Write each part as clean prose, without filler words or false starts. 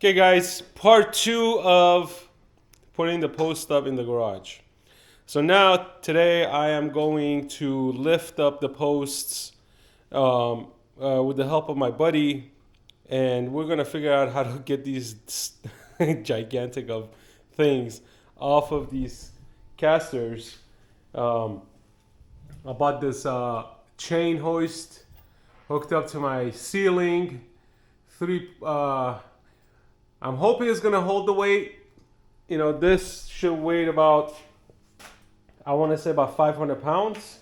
Okay, guys, part 2 of putting the post up in the garage. So now, today, I am going to lift up the posts with the help of my buddy, and we're gonna figure out how to get these gigantic of things off of these casters. I bought this chain hoist hooked up to my ceiling. I'm hoping it's gonna hold the weight. You know, this should weigh about, I want to say about 500 pounds,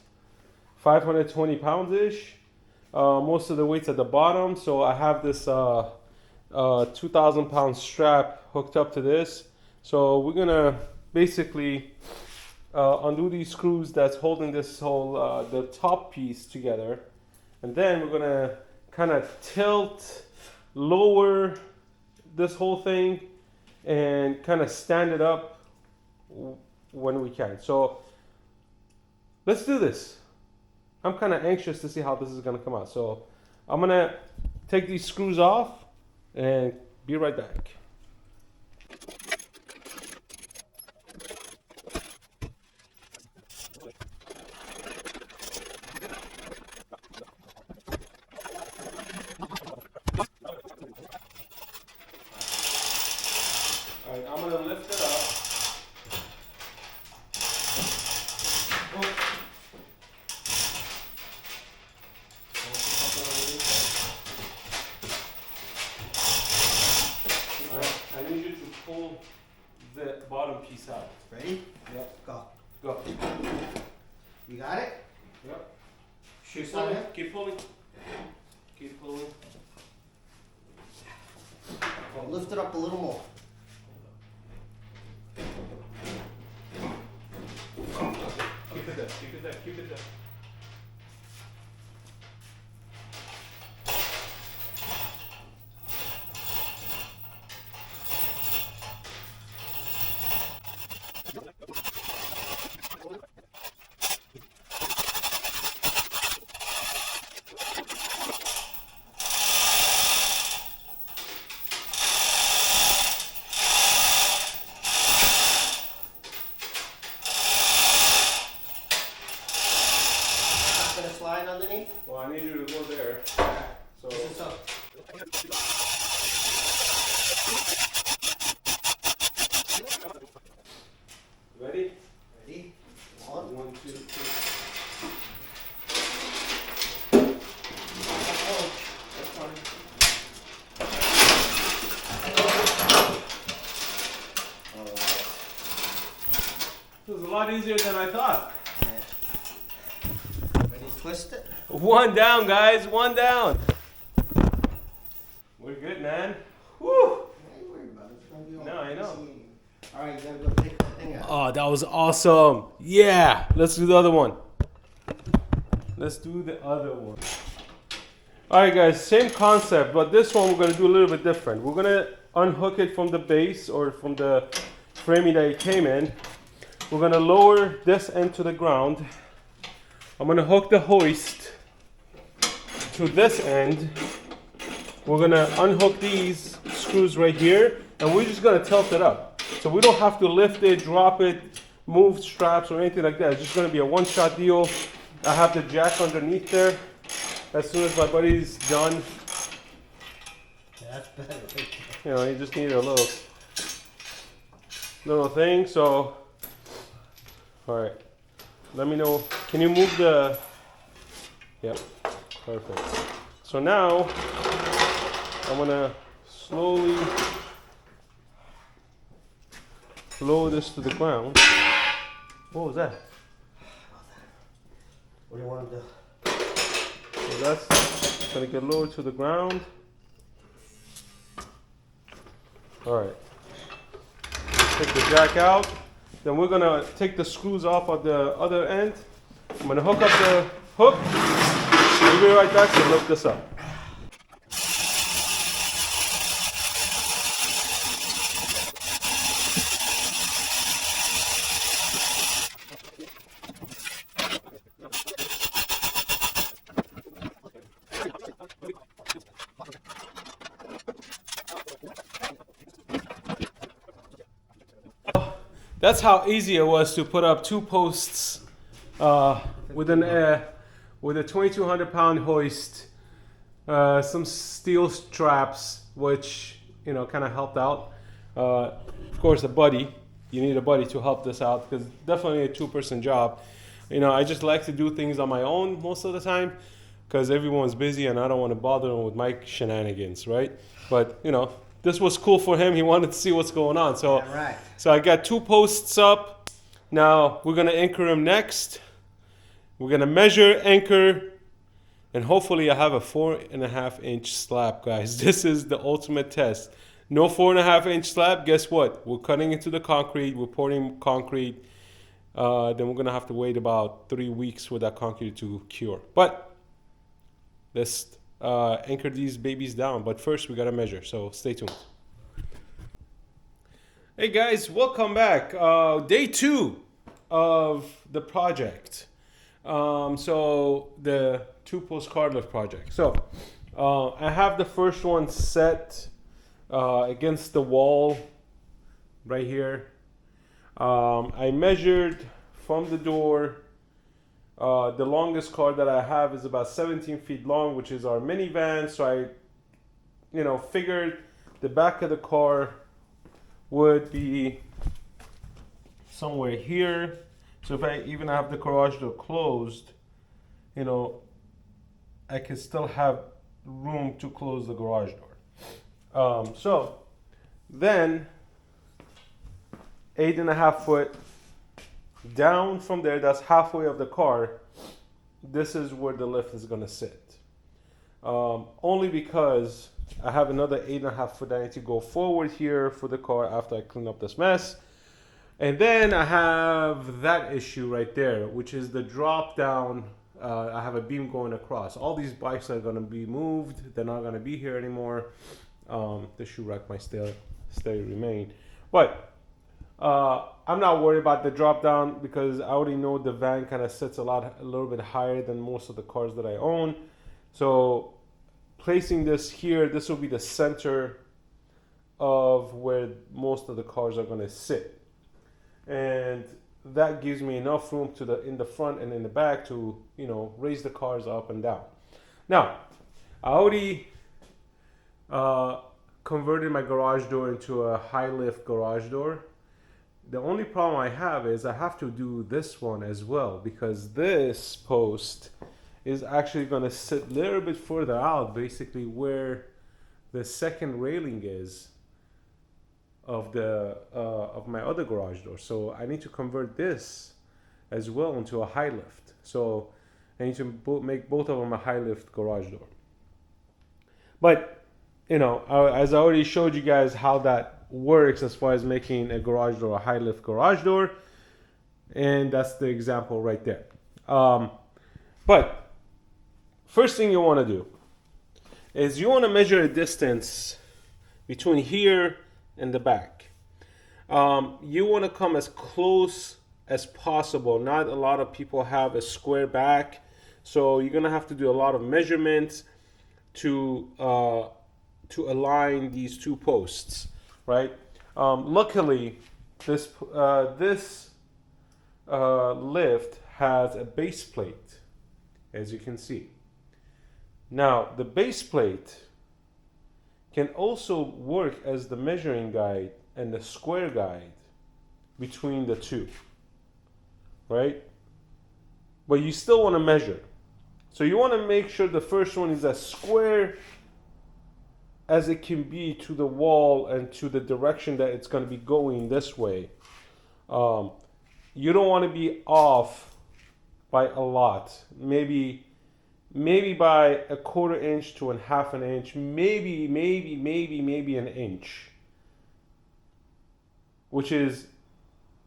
520 pounds ish. Most of the weight's at the bottom, so I have this 2,000 pound strap hooked up to this. So we're gonna basically undo these screws that's holding this whole the top piece together, and then we're gonna kind of tilt, lower this whole thing, and kind of stand it up when we can. So let's do this. I'm kind of anxious to see how this is gonna come out. So I'm gonna take these screws off and be right back. Alright, I'm gonna lift it up. I need you to pull the bottom piece out. Ready? Yep. Go. Go. You got it? Yep. Shoot Pulling. something? Keep pulling. Keep pulling. Well, lift it up a little more. Keep it there. Keep it there. Keep it there. Not gonna slide underneath? Well, I need you to go there. So. This is up. Ready? Ready? One. 1, 2, 3. Oh, That's fine. This was a lot easier than I thought. yeah. Ready to twist it? One down, guys. One down. We're good, man. Woo! Don't worry about it. It's gonna be all No, I know. Alright, you gotta go take that thing out. Oh, that was awesome. Yeah. Let's do the other one. Let's do the other one. All right, guys. Same concept, but this one we're gonna do a little bit different. We're gonna unhook it from the base or from the framing that it came in. We're gonna lower this end to the ground. I'm gonna hook the hoist to this end. We're gonna unhook these screws right here, and we're just gonna tilt it up. So we don't have to lift it, drop it, move straps or anything like that. It's just gonna be a one-shot deal. I have the jack underneath there. As soon as my buddy's done, That's better. Right you know, you just need a little thing. So, all right. Let me know. Can you move the? Yep. Perfect. So now I'm gonna slowly lower this to the ground. What was that? What do you want to do? So that's gonna get lowered to the ground. All right. Take the jack out. Then we're gonna take the screws off of the other end. I'm gonna hook up the hook. We'll be right back to lift this up. That's how easy it was to put up 2 posts with a 2,200-pound hoist, some steel straps, which kind of helped out. Of course, a buddy. You need a buddy to help this out because definitely a 2-person job. I just like to do things on my own most of the time because everyone's busy and I don't want to bother them with my shenanigans, right? But this was cool for him. He wanted to see what's going on, so Yeah, right. so I got 2 posts up. Now we're gonna anchor him next. We're gonna measure, anchor, and hopefully I have a 4.5-inch slab, guys. This is the ultimate test. No 4.5-inch slab, guess what? We're cutting into the concrete, we're pouring concrete. Then we're gonna have to wait about 3 weeks for that concrete to cure. But let's anchor these babies down. But first we gotta measure, so stay tuned. Hey guys, welcome back. Day 2 of the project. So the 2-post car lift project. So I have the first one set against the wall right here. I measured from the door. The longest car that I have is about 17 feet long, which is our minivan. So I figured the back of the car would be somewhere here. So if I even have the garage door closed, I can still have room to close the garage door. So then 8.5 foot down from there, that's halfway of the car, this is where the lift is going to sit. Only because I have another 8.5 foot I need to go forward here for the car after I clean up this mess. And then I have that issue right there, which is the drop down. I have a beam going across. All these bikes are going to be moved. They're not going to be here anymore. The shoe rack might still remain. But I'm not worried about the drop down because I already know the van kind of sits a little bit higher than most of the cars that I own. So placing this here, this will be the center of where most of the cars are going to sit. And that gives me enough room in the front and in the back to raise the cars up and down. Now I already converted my garage door into a high lift garage door. The only problem I have is I have to do this one as well because this post is actually going to sit a little bit further out, basically where the second railing is of my other garage door. So I need to convert this as well into a high lift. So I need to make both of them a high lift garage door. But as I already showed you guys how that works as far as making a garage door a high lift garage door, and that's the example right there. But first thing you want to do is you want to measure a distance between here and the back. You want to come as close as possible. Not a lot of people have a square back, so you're gonna have to do a lot of measurements to align these 2 posts, right? Luckily, this lift has a base plate, as you can see. Now, the base plate can also work as the measuring guide and the square guide between the 2, right? But you still want to measure. So you want to make sure the first one is as square as it can be to the wall and to the direction that it's going to be going this way. You don't want to be off by a lot. Maybe by 1/4 inch to 1/2 inch, maybe an inch, which is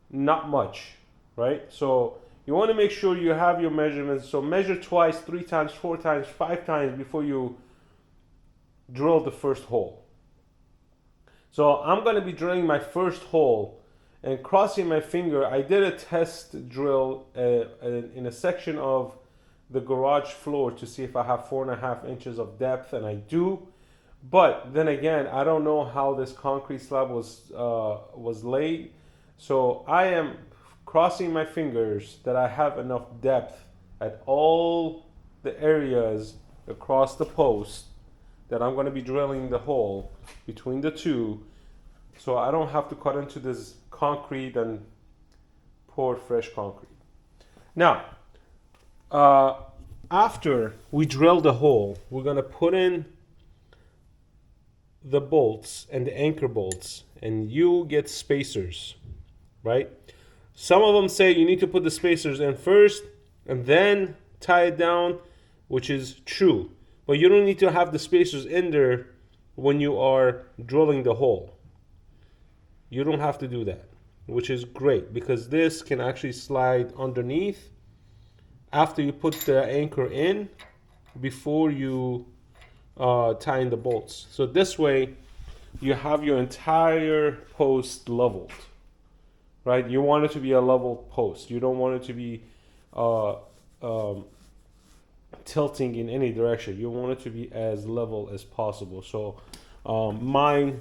not much, right? So you want to make sure you have your measurements. So measure twice, 3 times, 4 times, 5 times before you drill the first hole. So I'm going to be drilling my first hole and crossing my finger. I did a test drill in a section of the garage floor to see if I have 4.5 inches of depth, and I do. But then again, I don't know how this concrete slab was laid. So I am crossing my fingers that I have enough depth at all the areas across the post that I'm going to be drilling the hole between the two, so I don't have to cut into this concrete and pour fresh concrete. Now, after we drill the hole, we're going to put in the bolts and the anchor bolts, and you get spacers, right? Some of them say you need to put the spacers in first and then tie it down, which is true. But you don't need to have the spacers in there when you are drilling the hole. You don't have to do that, which is great because this can actually slide underneath after you put the anchor in before you tie in the bolts. So this way you have your entire post leveled, right? You want it to be a level post. You don't want it to be tilting in any direction. You want it to be as level as possible. So mine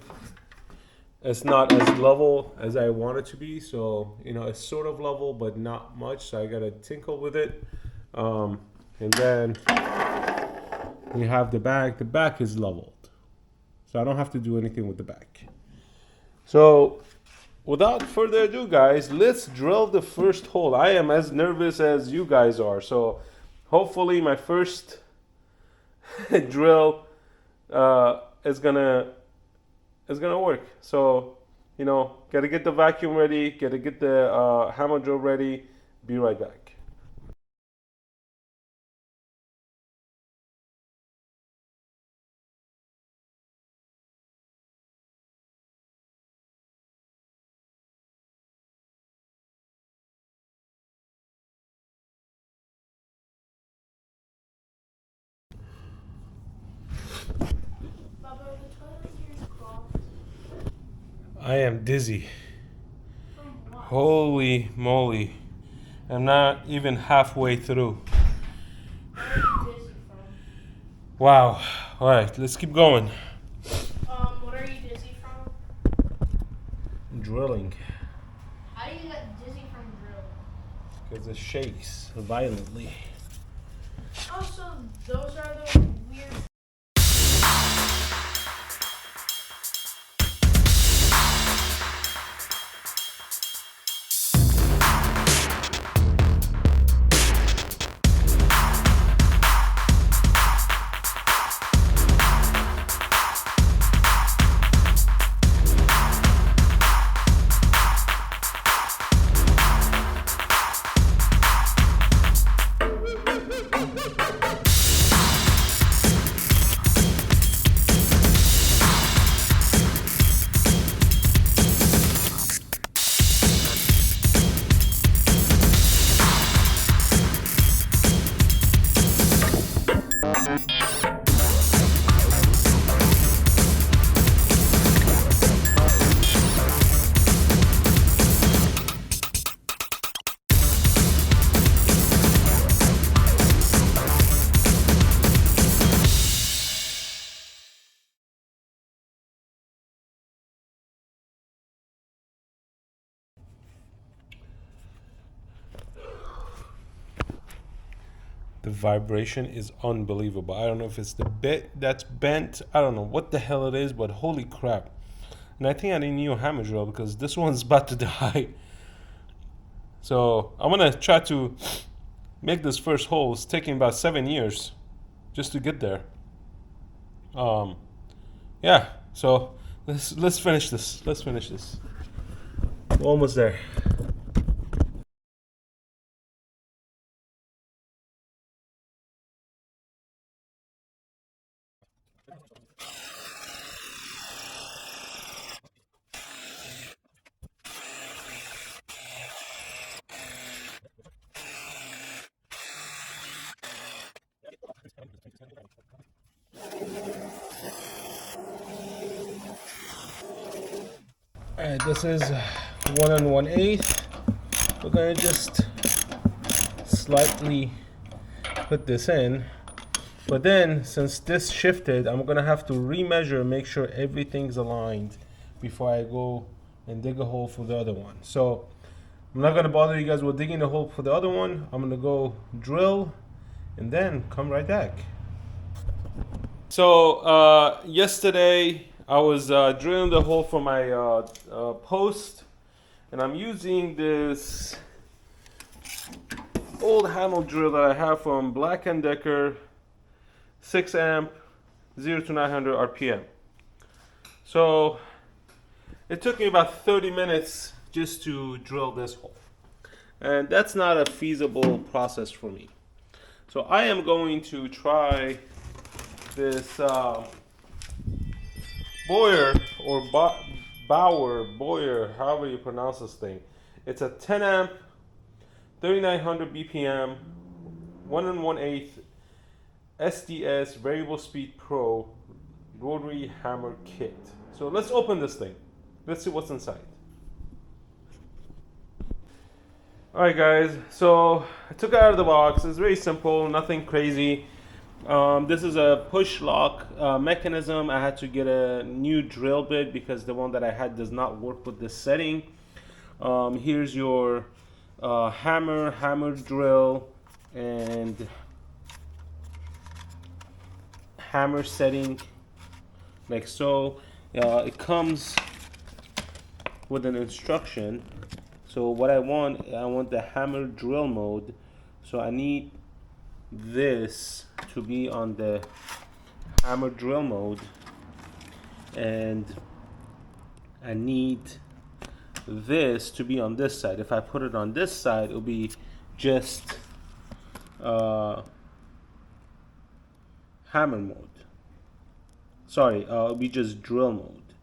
is not as level as I want it to be. So, you know, it's sort of level, but not much. So I got to tinkle with it. And then we have the back. The back is leveled. So I don't have to do anything with the back. So without further ado, guys, let's drill the first hole. I am as nervous as you guys are. So hopefully my first drill is gonna work. So, you know, gotta get the vacuum ready, gotta get the hammer drill ready. Be right back. I am dizzy. Holy moly. I'm not even halfway through. Wow. All right, let's keep going. What are you dizzy from? Drilling. How do you get dizzy from drill? Because it shakes violently. Oh, so those are the weird. The vibration is unbelievable. I don't know if it's the bit that's bent. I don't know what the hell it is, but holy crap. And I think I need a new hammer drill because this one's about to die. So I'm gonna try to make this first hole. It's taking about 7 years just to get there. Yeah, so let's finish this. Let's finish this. We're almost there. All right, this is 1 1/8. We're gonna just slightly put this in, but then since this shifted, I'm gonna have to remeasure, make sure everything's aligned before I go and dig a hole for the other one. So I'm not gonna bother you guys with digging the hole for the other one. I'm gonna go drill and then come right back. So yesterday I was drilling the hole for my post, and I'm using this old handle drill that I have from Black & Decker, 6 amp, 0 to 900 RPM. So it took me about 30 minutes just to drill this hole, and that's not a feasible process for me. So I am going to try this Boyer or Boyer, however you pronounce this thing. It's a 10 amp, 3900 BPM, 1 1/8 SDS Variable Speed Pro rotary hammer kit. So let's open this thing. Let's see what's inside. Alright guys, so I took it out of the box. It's very simple, nothing crazy. This is a push lock mechanism. I had to get a new drill bit because the one that I had does not work with this setting. Here's your hammer drill, and hammer setting like so. It comes with an instruction. So what I want the hammer drill mode. So I need this to be on the hammer drill mode, and I need this to be on this side. If I put it on this side, it'll be just hammer mode. Sorry, it'll be just drill mode.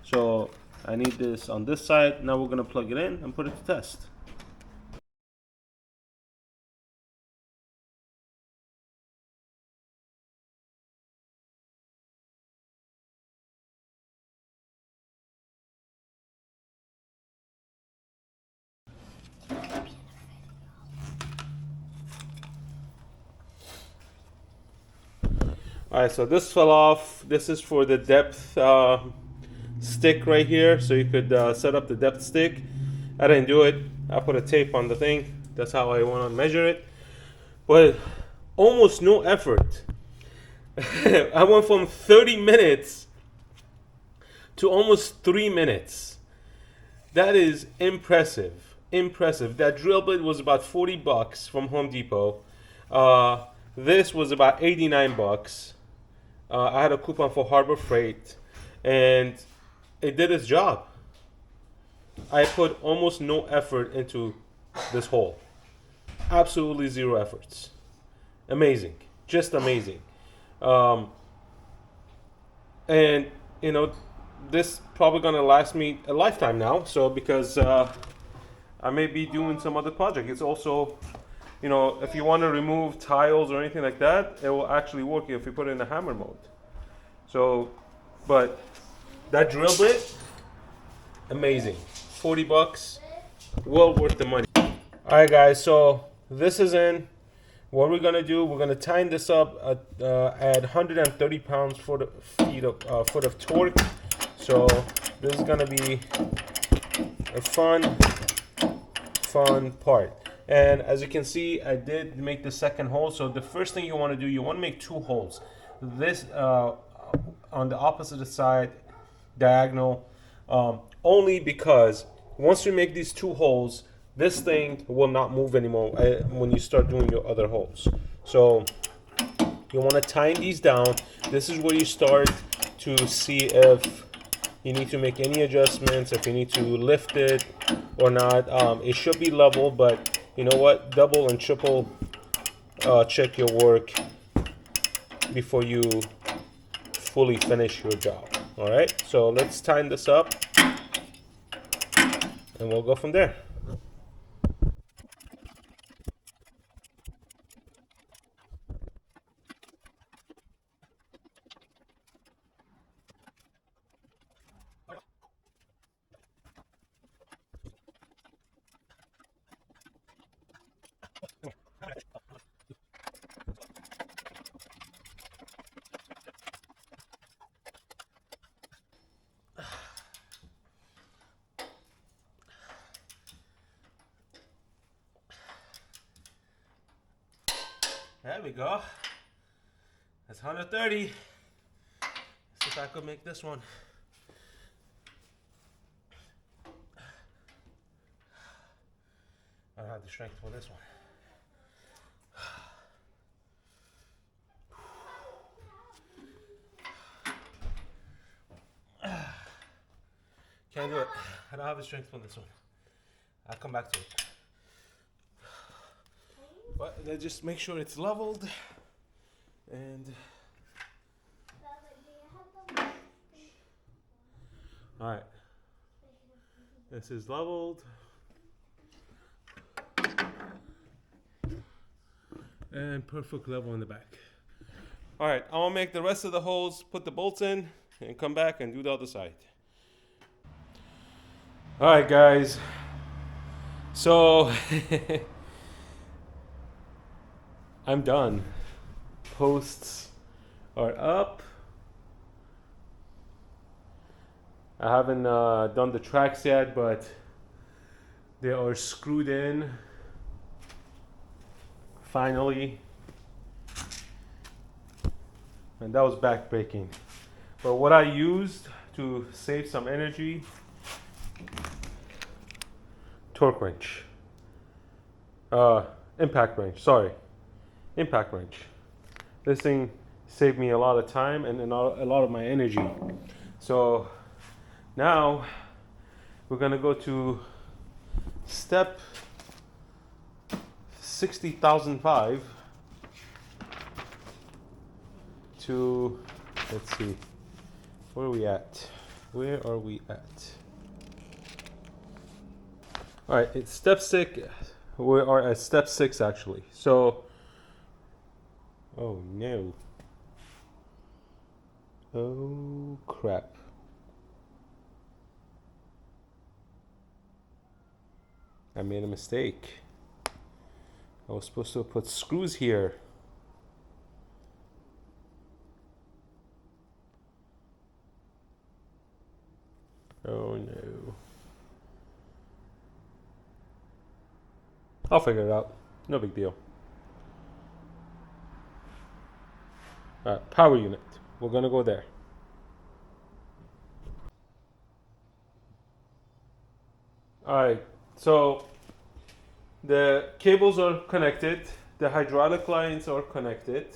So I need this on this side. Now we're gonna plug it in and put it to test. Alright, so this fell off. This is for the depth stick right here, so you could set up the depth stick. I didn't do it. I put a tape on the thing. That's how I want to measure it. But almost no effort. I went from 30 minutes to almost 3 minutes. That is impressive. Impressive. That drill bit was about 40 bucks from Home Depot. This was about 89 bucks. I had a coupon for Harbor Freight, and it did its job. I put almost no effort into this hole. Absolutely zero efforts. Amazing. Just amazing. And, you know, this probably going to last me a lifetime now. So, because I may be doing some other project. It's also, you know, if you want to remove tiles or anything like that, it will actually work if you put it in the hammer mode. So, but that drill bit, amazing. 40 bucks, well worth the money. All right, guys, so this is in. What we're gonna do, we're gonna tighten this up at 130 pounds foot of torque. So this is gonna be a fun part. And as you can see, I did make the second hole. So the first thing you want to do, you want to make 2 holes. This on the opposite side, diagonal, only because once you make these 2 holes, this thing will not move anymore when you start doing your other holes. So you want to tighten these down. This is where you start to see if you need to make any adjustments, if you need to lift it or not. It should be level, but you know what? Double and triple check your work before you fully finish your job. All right, so let's tighten this up and we'll go from there. There we go. That's 130. Let's see if I could make this one. I don't have the strength for this one. Can't do it. I don't have the strength for this one. I'll come back to it. But let's just make sure it's leveled. And all right, this is leveled. And perfect level in the back. All right, I'm gonna make the rest of the holes, put the bolts in, and come back and do the other side. All right, guys. So I'm done. Posts are up. I haven't done the tracks yet, but they are screwed in. Finally. And that was backbreaking. But what I used to save some energy, torque wrench. Impact wrench, sorry. Impact wrench. This thing saved me a lot of time and a lot of my energy. So now we're gonna go to step 60,005 to, let's see, where are we at? Where are we at? All right, it's step 6. We are at step 6 actually. So, oh no. Oh crap. I made a mistake. I was supposed to put screws here. Oh no. I'll figure it out. No big deal. Alright, power unit. We're gonna go there. Alright, so the cables are connected. The hydraulic lines are connected,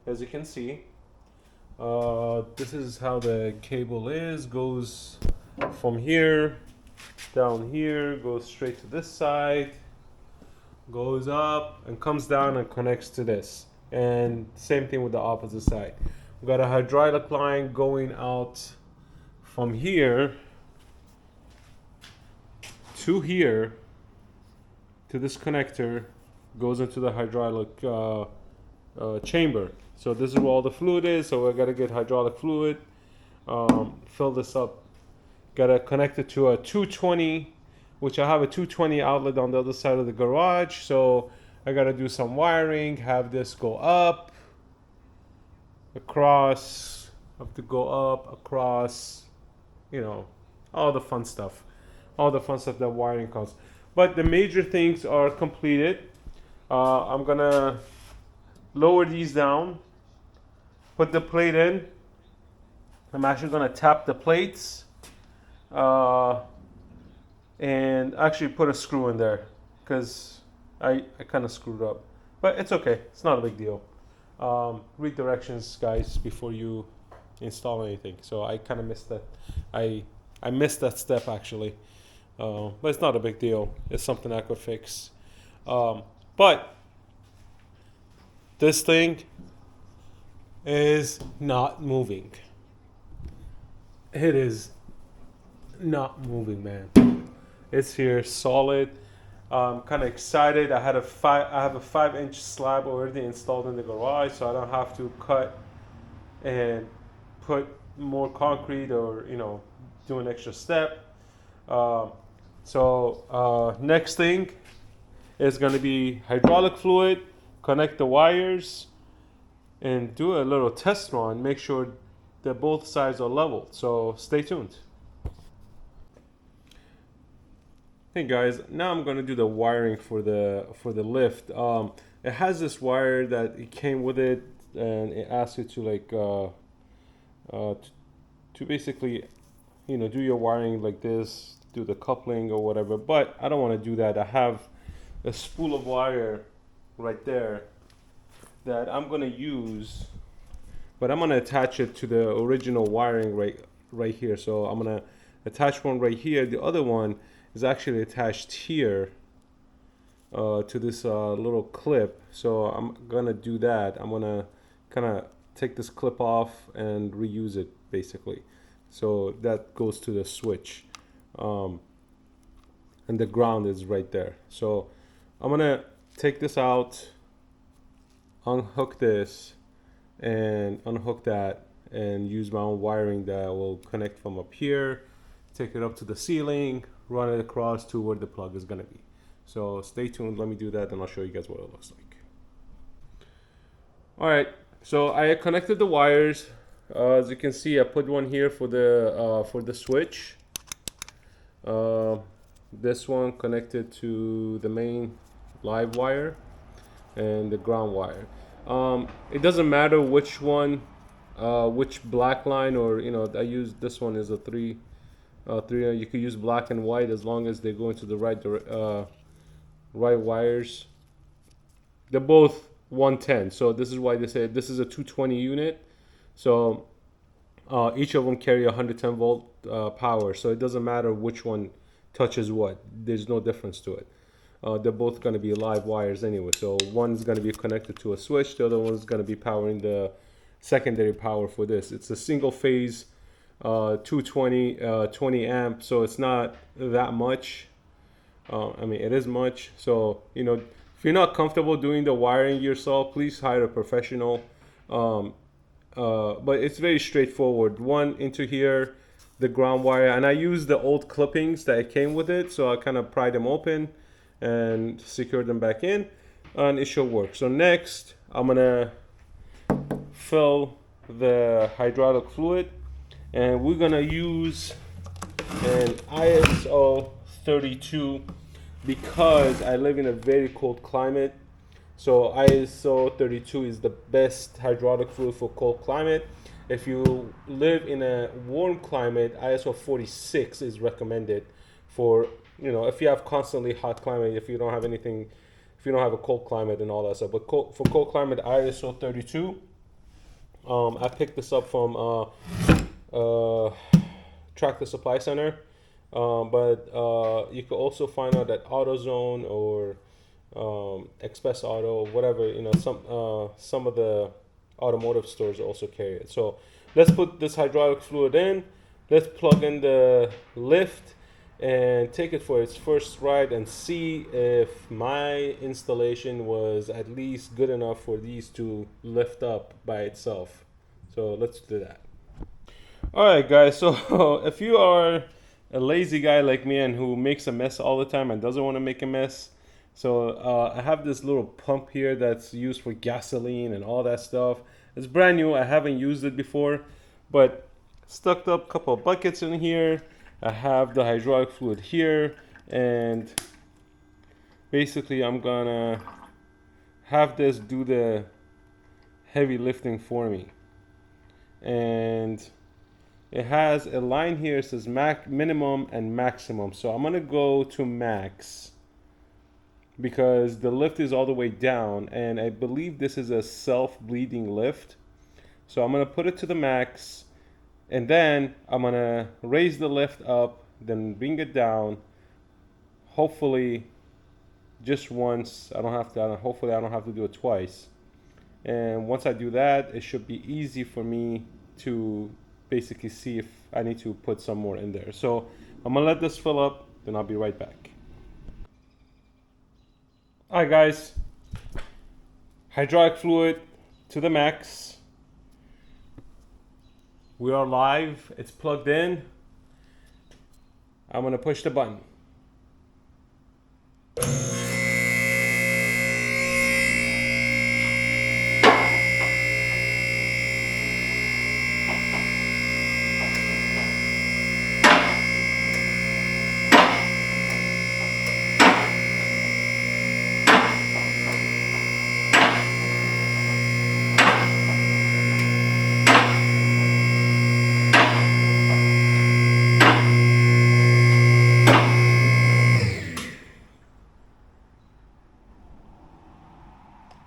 as you can see. This is how the cable is. Goes from here down here, goes straight to this side, goes up and comes down and connects to this. And same thing with the opposite side. We've got a hydraulic line going out from here to here to this connector, goes into the hydraulic chamber. So this is where all the fluid is. So we got to get hydraulic fluid, fill this up. Got to connect it to a 220, which I have a 220 outlet on the other side of the garage. So I got to do some wiring, have this go up, across, have to go up, across, you know, all the fun stuff. All the fun stuff that wiring costs. But the major things are completed. I'm gonna lower these down, put the plate in. I'm actually gonna tap the plates and actually put a screw in there because I kind of screwed up. But it's okay, it's not a big deal. Read directions, guys, before you install anything. So I kind of missed that. I missed that step actually. But it's not a big deal. It's something I could fix. But this thing is not moving. It is not moving, man. It's here, solid. I'm kind of excited. I have a 5-inch slab already installed in the garage, so I don't have to cut and put more concrete or, you know, do an extra step. So next thing is going to be hydraulic fluid, connect the wires, and do a little test run. Make sure that both sides are level. So stay tuned. Hey guys, now I'm going to do the wiring for the lift. it has this wire that it came with it, and it asks you to like to basically, you know, do your wiring like this, do the coupling or whatever. But I don't want to do that. I have a spool of wire right there that I'm gonna use, but I'm gonna attach it to the original wiring right here. So I'm gonna attach one right here. The other one is actually attached here to this little clip. So I'm gonna do that. I'm gonna kind of take this clip off and reuse it basically. So that goes to the switch, and the ground is right there. So I'm gonna take this out, unhook this, and unhook that, and use my own wiring that will connect from up here, take it up to the ceiling, run it across to where the plug is gonna be. So stay tuned, let me do that and I'll show you guys what it looks like. All right, so I connected the wires. As you can see, I put one here for the switch. This one connected to the main live wire and the ground wire. It doesn't matter which one, which black line, or you know, I use this one is a three. You could use black and white as long as they go into the right wires. They're both 110, so this is why they say this is a 220 unit. So each of them carry 110 volt power, so it doesn't matter which one touches what. There's no difference to it. They're both going to be live wires anyway. So one's going to be connected to a switch, the other one's going to be powering the secondary power for this. It's a single phase 220 20 amp, so it's not that much. I mean, it is much. So, you know, if you're not comfortable doing the wiring yourself, please hire a professional. But it's very straightforward. One into here, the ground wire, and I use the old clippings that came with it, so I kind of pry them open and secure them back in, and it should work. So next, I'm gonna fill the hydraulic fluid, and we're gonna use an ISO 32 because I live in a very cold climate. So ISO 32 is the best hydraulic fluid for cold climate. If you live in a warm climate, ISO 46 is recommended for, you know, if you have constantly hot climate, if you don't have anything, if you don't have a cold climate and all that stuff. But for cold climate, ISO 32. I picked this up from Tractor Supply Center, but you could also find out at AutoZone or Express Auto, whatever, you know, some of the automotive stores also carry it. So let's put this hydraulic fluid in. Let's plug in the lift and take it for its first ride and see if my installation was at least good enough for these to lift up by itself. So let's do that. All right, guys, so if you are a lazy guy like me and who makes a mess all the time and doesn't want to make a mess, so I have this little pump here that's used for gasoline and all that stuff. It's brand new. I haven't used it before, but stuck up a couple of buckets in here. I have the hydraulic fluid here, and basically I'm gonna have this do the heavy lifting for me. And it has a line here that says minimum and maximum. So I'm gonna go to max because the lift is all the way down, and I believe this is a self-bleeding lift. So I'm gonna put it to the max, and then I'm gonna raise the lift up, then bring it down. Hopefully just once. Hopefully I don't have to do it twice. And once I do that, it should be easy for me to basically see if I need to put some more in there. So I'm gonna let this fill up, then I'll be right back. All right, guys, hydraulic fluid to the max. We are live, it's plugged in. I'm gonna push the button.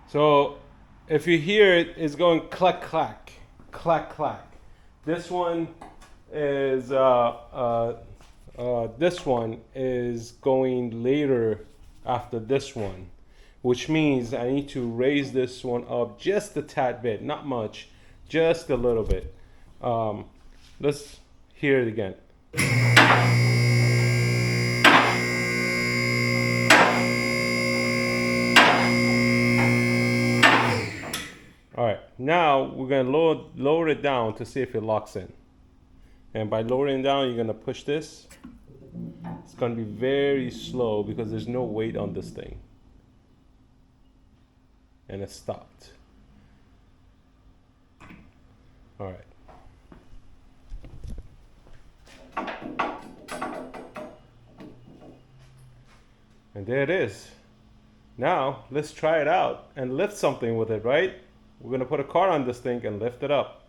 So if you hear it, it's going clack clack, clack clack. This one is this one is going later after this one, which means I need to raise this one up just a tad bit, not much, just a little bit. Let's hear it again. All right, now we're gonna lower it down to see if it locks in. And by lowering down, you're gonna push this. It's gonna be very slow because there's no weight on this thing. And it stopped. All right. And there it is. Now, let's try it out and lift something with it, right? We're gonna put a card on this thing and lift it up.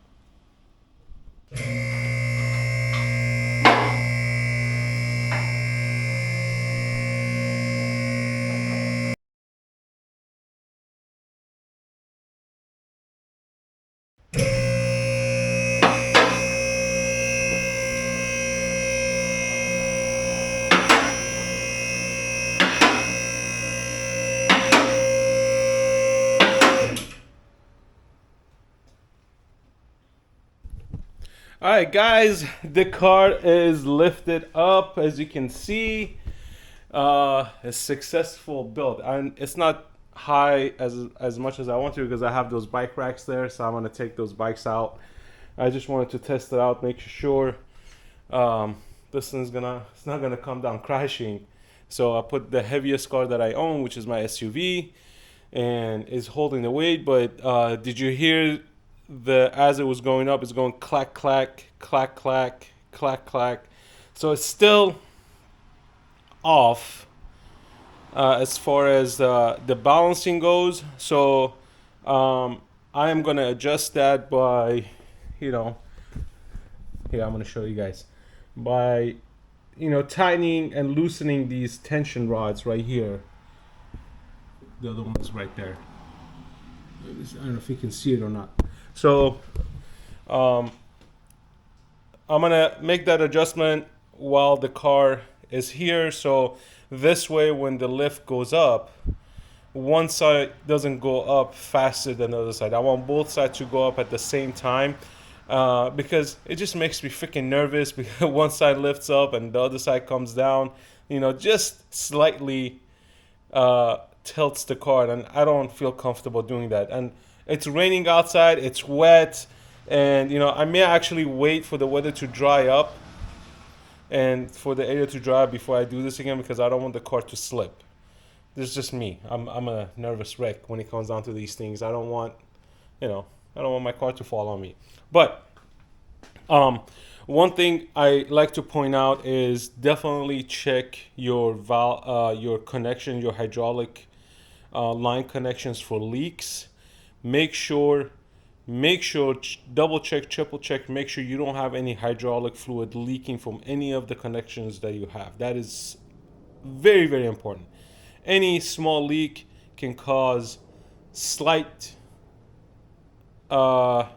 All right, guys, the car is lifted up. As you can see, a successful build. And it's not high as much as I want to because I have those bike racks there, so I'm gonna take those bikes out. I just wanted to test it out, make sure this thing's it's not gonna come down crashing. So I put the heaviest car that I own, which is my SUV, and is holding the weight. But did you hear as it was going up, it's going clack clack clack clack clack clack. So it's still off as far as the balancing goes. So I am gonna adjust that by, here I'm gonna show you guys, by tightening and loosening these tension rods right here. The other one's right there. I don't know if you can see it or not. So I'm gonna make that adjustment while the car is here. So this way, when the lift goes up, one side doesn't go up faster than the other side. I want both sides to go up at the same time because it just makes me freaking nervous because one side lifts up and the other side comes down. Just slightly tilts the car, and I don't feel comfortable doing that. And it's raining outside, it's wet, and I may actually wait for the weather to dry up and for the area to dry before I do this again because I don't want the car to slip. This is just me. I'm a nervous wreck when it comes down to these things. I don't want my car to fall on me. But one thing I like to point out is definitely check your connection, your hydraulic line connections for leaks. Make sure, double check, triple check, make sure you don't have any hydraulic fluid leaking from any of the connections that you have. That is very, very important. Any small leak can cause slight crash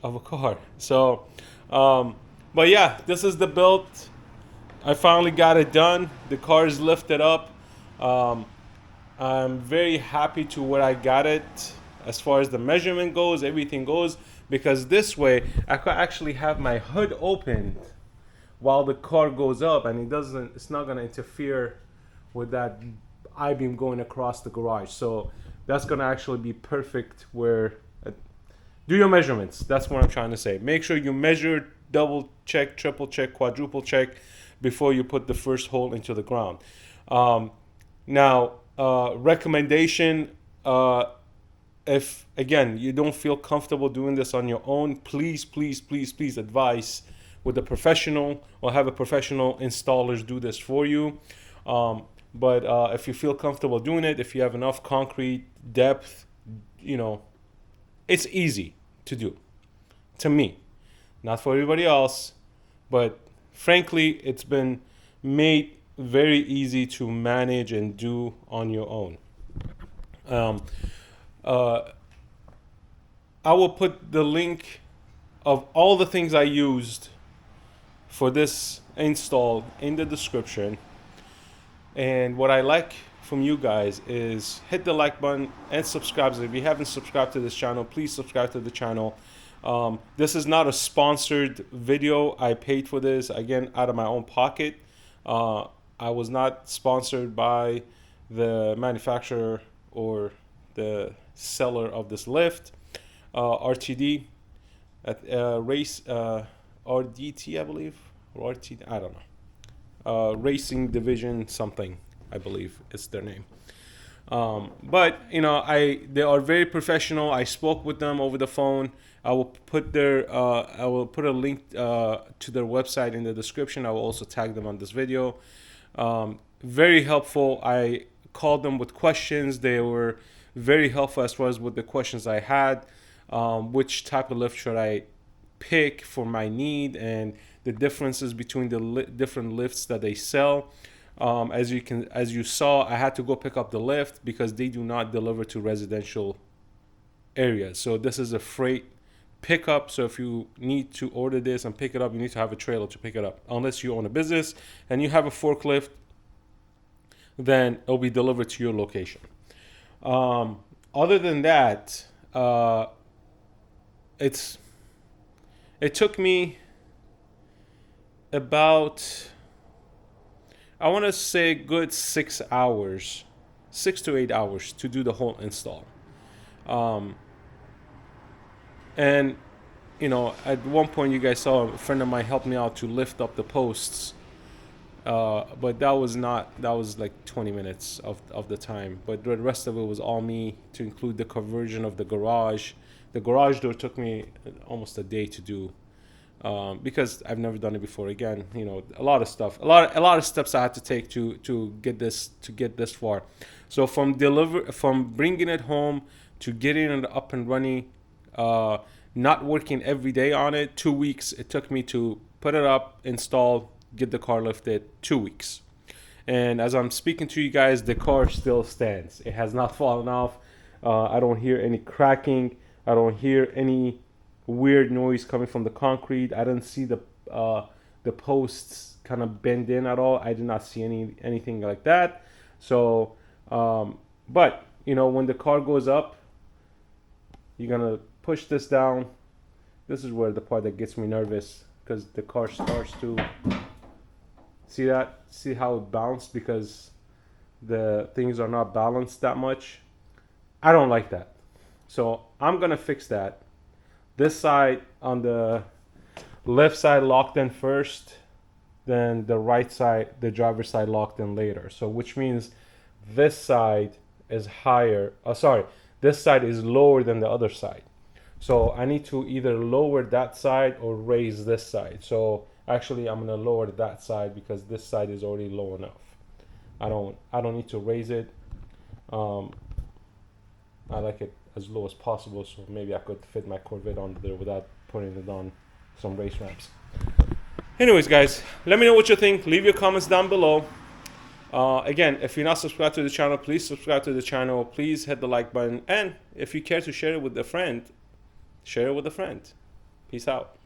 of a car. So, but yeah, this is the build. I finally got it done. The car is lifted up. I'm very happy to where I got it as far as the measurement goes, everything goes, because this way I could actually have my hood open while the car goes up, and it's not going to interfere with that I-beam going across the garage. So that's going to actually be perfect where do your measurements. That's what I'm trying to say. Make sure you measure, double check, triple check, quadruple check before you put the first hole into the ground. Now, recommendation, if again you don't feel comfortable doing this on your own, please advise with a professional or have a professional installers do this for you. But if you feel comfortable doing it, if you have enough concrete depth, it's easy to do. To me, not for everybody else, but frankly, it's been made very easy to manage and do on your own. I will put the link of all the things I used for this install in the description. And what I like from you guys is hit the like button and subscribe. If you haven't subscribed to this channel, please subscribe to the channel. This is not a sponsored video. I paid for this, again, out of my own pocket. I was not sponsored by the manufacturer or the seller of this lift. RTD at race RDT, I believe, or RTD, I don't know. Racing Division something, I believe is their name. But you know, they are very professional. I spoke with them over the phone. I will put a link to their website in the description. I will also tag them on this video. Very helpful. I called them with questions. They were very helpful as far as with the questions I had. Which type of lift should I pick for my need, and the differences between the different lifts that they sell. As you saw, I had to go pick up the lift because they do not deliver to residential areas. So this is a freight pickup. So if you need to order this and pick it up, you need to have a trailer to pick it up. Unless you own a business and you have a forklift, then it'll be delivered to your location. Other than that, it took me about, I want to say, good 6 hours, 6 to 8 hours to do the whole install. And you know, at one point you guys saw a friend of mine help me out to lift up the posts, but that was like 20 minutes of the time, but the rest of it was all me, to include the conversion of the garage. The garage door took me almost a day to do, because I've never done it before. Again, you know, a lot of stuff, a lot of steps I had to take to get this far. So from bringing it home to getting it up and running, not working every day on it, 2 weeks it took me to put it up, install, get the car lifted. 2 weeks. And as I'm speaking to you guys, the car still stands. It has not fallen off. I don't hear any cracking. I don't hear any weird noise coming from the concrete. I didn't see the posts kind of bend in at all. I did not see anything like that. So, but you know, when the car goes up, you're gonna push this down. This is where the part that gets me nervous, because the car starts to see how it bounced, because the things are not balanced that much. I don't like that. So I'm gonna fix that. This side, on the left side, locked in first, then the right side, the driver's side, locked in later. So which means this side is higher. This side is lower than the other side. So I need to either lower that side or raise this side. So actually I'm gonna lower that side because this side is already low enough. I don't need to raise it. I like it as low as possible, so maybe I could fit my Corvette on there without putting it on some race ramps. Anyways, guys, let me know what you think. Leave your comments down below. Again, if you're not subscribed to the channel, please subscribe to the channel. Please hit the like button, and if you care to share it with a friend, share it with a friend. Peace out.